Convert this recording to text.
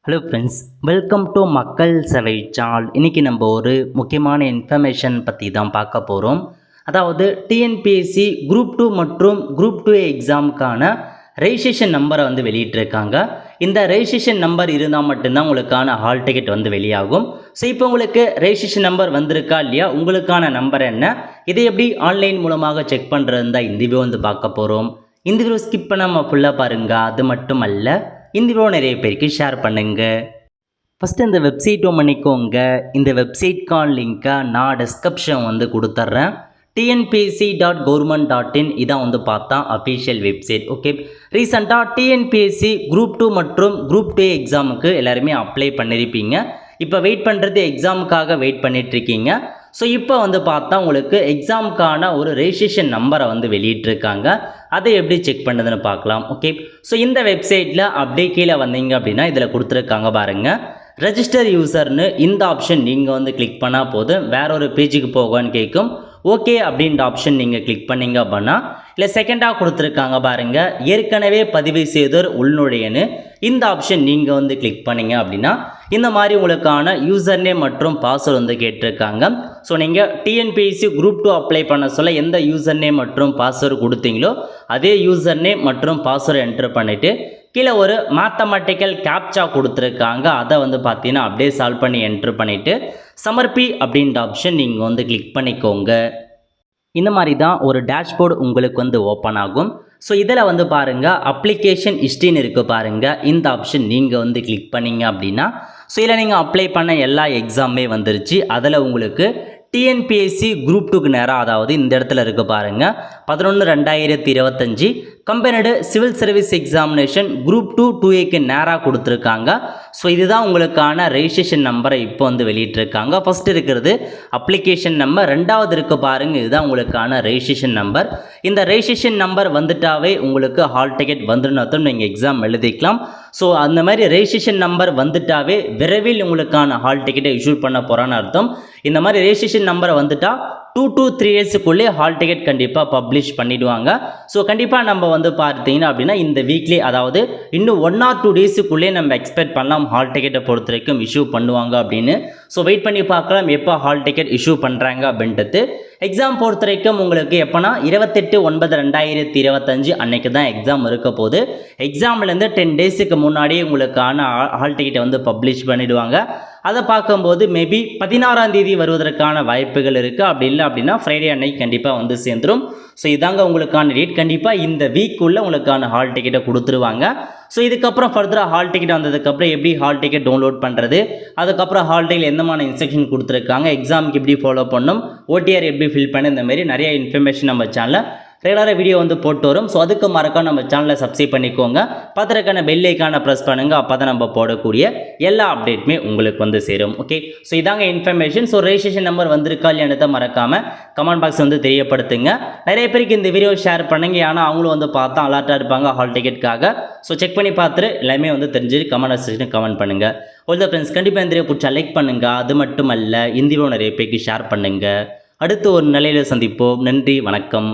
Hello friends, welcome to மக்கள் சேவை channel. இன்றைக்கி நம்ம ஒரு முக்கியமான இன்ஃபர்மேஷன் பற்றி தான் பார்க்க போகிறோம். அதாவது டிஎன்பிஎஸ்சி குரூப் 2 மற்றும் குரூப் 2 எக்ஸாமுக்கான ரெஜிஸ்ட்ரேஷன் நம்பரை வெளியிட்டிருக்காங்க. இந்த ரெஜிஸ்ட்ரேஷன் நம்பர் இருந்தால் மட்டும்தான் உங்களுக்கான ஹால் டிக்கெட் வெளியாகும். ஸோ இப்போ உங்களுக்கு ரெஜிஸ்ட்ரேஷன் நம்பர் வந்திருக்கா இல்லையா, உங்களுக்கான நம்பர் என்ன, இதை எப்படி ஆன்லைன் மூலமாக செக் பண்ணுறது தான் இந்த வீடியோ பார்க்க போகிறோம். இந்த வீடியோ ஸ்கிப் பண்ணாமல் ஃபுல்லாக பாருங்கள். அது மட்டும் அல்ல, இந்த வீடியோ நிறைய பேருக்கு ஷேர் பண்ணுங்க. ஃபஸ்ட்டு இந்த வெப்சைட் பண்ணிக்கோங்க. இந்த வெப்சைட்கான லிங்க்கை நான் டிஸ்கிரிப்ஷன் கொடுத்துட்றேன். tnpsc.government.in இதான் பார்த்தா அஃபிஷியல் வெப்சைட். ஓகே, ரீசெண்டாக டிஎன்பிஎஸ்சி குரூப் 2 மற்றும் குரூப் 2 எக்ஸாமுக்கு எல்லாருமே அப்ளை பண்ணியிருப்பீங்க. இப்போ வெயிட் பண்ணுறது எக்ஸாமுக்காக வெயிட் பண்ணிகிட்ருக்கீங்க. ஸோ இப்போ பார்த்தா உங்களுக்கு எக்ஸாமுக்கான ஒரு ரெஜிஸ்ட்ரேஷன் நம்பரை வெளியிட்டிருக்காங்க. அதை எப்படி செக் பண்ணுறதுன்னு பார்க்கலாம். ஓகே, ஸோ இந்த வெப்சைட்டில் அப்படியே கீழே வந்தீங்க அப்படின்னா இதில் கொடுத்துருக்காங்க பாருங்கள், ரெஜிஸ்டர் யூசர்னு. இந்த ஆப்ஷன் நீங்கள் கிளிக் பண்ணால் போதும், வேற ஒரு பேஜுக்கு போகன்னு கேட்கும். ஓகே அப்படின்ற ஆப்ஷன் நீங்கள் கிளிக் பண்ணீங்க அப்படின்னா இல்லை செகண்டாக கொடுத்துருக்காங்க பாருங்கள், ஏற்கனவே பதிவு செய்தோர் உள்நுழையன்னு. இந்த ஆப்ஷன் நீங்கள் கிளிக் பண்ணீங்க அப்படின்னா இந்த மாதிரி உங்களுக்கான யூசர் நேம் மற்றும் பாஸ்வேர்டு கேட்டிருக்காங்க. ஸோ நீங்கள் டிஎன்பிஎஸ்சி குரூப் 2 அப்ளை பண்ண சொல்ல எந்த யூசர் நேம் மற்றும் பாஸ்வேர்டு கொடுத்தீங்களோ அதே யூசர் நேம் மற்றும் பாஸ்வேர்டு என்டர் பண்ணிவிட்டு கீழே ஒரு மேத்தமெட்டிக்கல் கேப்சா கொடுத்துருக்காங்க. அதை பார்த்தீங்கன்னா அப்படியே சால்வ் பண்ணி என்ட்ரு பண்ணிவிட்டு சமர்ப்பி அப்படின்ற ஆப்ஷன் நீங்கள் கிளிக் பண்ணிக்கோங்க. இந்த மாதிரி தான் ஒரு டேஷ்போர்டு உங்களுக்கு ஓப்பன் ஆகும். ஸோ இதில் பாருங்கள், அப்ளிகேஷன் ஹிஸ்ட்ரின்னு இருக்குது பாருங்கள். இந்த ஆப்ஷன் நீங்கள் கிளிக் பண்ணிங்க அப்படின்னா ஸோ இதில் நீங்கள் அப்ளை பண்ண எல்லா எக்ஸாமே வந்துருச்சு. அதில் உங்களுக்கு டிஎன்பிஎஸ்சி குரூப் 2க்கு நேராக, அதாவது இந்த இடத்துல இருக்குது பாருங்கள், 11/2025 combined civil service examination group 2 2Aக்கு நேராக கொடுத்துருக்காங்க. ஸோ இதுதான் உங்களுக்கான ரெஜிஸ்ட்ரேஷன் நம்பரை இப்போ வெளியிட்டிருக்காங்க. ஃபஸ்ட் இருக்கிறது அப்ளிகேஷன் நம்பர், ரெண்டாவது இருக்குது பாருங்கள், இதுதான் உங்களுக்கான ரெஜிஸ்ட்ரேஷன் நம்பர். இந்த ரெஜிஸ்ட்ரேஷன் நம்பர் வந்துட்டாவே உங்களுக்கு ஹால் டிக்கெட் வந்துடும், நீங்கள் எக்ஸாம் எழுதிக்கலாம். ஸோ அந்த மாதிரி ரெஜிஸ்ட்ரேஷன் நம்பர் வந்துட்டாவே விரைவில் உங்களுக்கான ஹால் டிக்கெட்டை இஷ்யூ பண்ண போகிறான்னு அர்த்தம். இந்த மாதிரி ரெஜிஸ்ட்ரேஷன் நம்பரை வந்துட்டால் 2 to 3 டேஸுக்குள்ளே ஹால் டிக்கெட் கண்டிப்பாக பப்ளிஷ் பண்ணிவிடுவாங்க. ஸோ கண்டிப்பாக நம்ம பார்த்தீங்கன்னா அப்படின்னா இந்த வீக்லி, அதாவது இன்னும் 1 or 2 டேஸுக்குள்ளே நம்ம எக்ஸ்பெக்ட் பண்ணலாம் ஹால் டிக்கெட்டை பொறுத்த வரைக்கும் இஷ்யூ பண்ணுவாங்க அப்படின்னு. ஸோ வெயிட் பண்ணி பார்க்கலாம் எப்போ ஹால் டிக்கெட் இஷ்யூ பண்ணுறாங்க அப்படின்றது. எக்ஸாம் பொறுத்த வரைக்கும் உங்களுக்கு எப்போனா 28/9/2025 அன்னைக்கு தான் எக்ஸாம் இருக்க போது. எக்ஸாம்லேருந்து 10 டேஸுக்கு முன்னாடியே உங்களுக்கான ஹால் டிக்கெட்டை பப்ளிஷ் பண்ணிவிடுவாங்க. அதை பார்க்கும்போது மேபி 16ஆம் தேதி வருவதற்கான வாய்ப்புகள் இருக்குது. அப்படி இல்லை அப்படின்னா ஃப்ரைடே அன்னைக்கு கண்டிப்பாக சேர்ந்துடும். ஸோ இதாங்க உங்களுக்கான டேட். கண்டிப்பாக இந்த வீக்குள்ளே உங்களுக்கான ஹால் டிக்கெட்டை கொடுத்துருவாங்க. ஸோ இதுக்கப்புறம் ஃபர்தராக ஹால் டிக்கெட் வந்ததுக்கப்புறம் எப்படி ஹால் டிக்கெட் டவுன்லோட் பண்ணுறது, அதுக்கப்புறம் ஹால் டிக்கெட் எந்தமான இன்ஸ்ட்ரக்ஷன் கொடுத்துருக்காங்க, எக்ஸாமுக்கு எப்படி ஃபாலோ பண்ணணும், ஓடிஆர் எப்படி ஃபில் பண்ண, இந்த மாதிரி நிறைய இன்ஃபர்மேஷன் நம்ம சேனலில் ரெகுலராக வீடியோ போட்டு வரும். ஸோ அதுக்கு மறக்காம நம்ம சேனலை சப்ஸ்கிரைப் பண்ணிக்கோங்க. பார்த்துருக்கான பெல் ஐக்கான ப்ரெஸ் பண்ணுங்கள். அப்போ தான் நம்ம போடக்கூடிய எல்லா அப்டேட்டுமே உங்களுக்கு சேரும். ஓகே, ஸோ இதாங்க இன்ஃபர்மேஷன். ஸோ ரெஜிஸ்ட்ரேஷன் நம்பர் வந்திருக்கா இல்லையானதை மறக்காமல் கமெண்ட் பாக்ஸ் தெரியப்படுத்துங்க. நிறைய பேருக்கு இந்த வீடியோ ஷேர் பண்ணுங்க, ஏன்னா அவங்களும் பார்த்தா அலர்ட்டாக இருப்பாங்க ஹால் டிக்கெட்டுக்காக. ஸோ செக் பண்ணி பார்த்துட்டு எல்லாமே தெரிஞ்சு கமெண்ட் செக்ஷன் கமெண்ட் பண்ணுங்கள். ஆல் த ஃப்ரெண்ட்ஸ், கண்டிப்பாக இந்த வீடியோ பிடிச்சா லைக் பண்ணுங்கள். அது மட்டும் அல்ல, இந்த வீடியோ நிறைய பேருக்கு ஷேர் பண்ணுங்கள். அடுத்து ஒரு நிலையில் சந்திப்போம். நன்றி, வணக்கம்.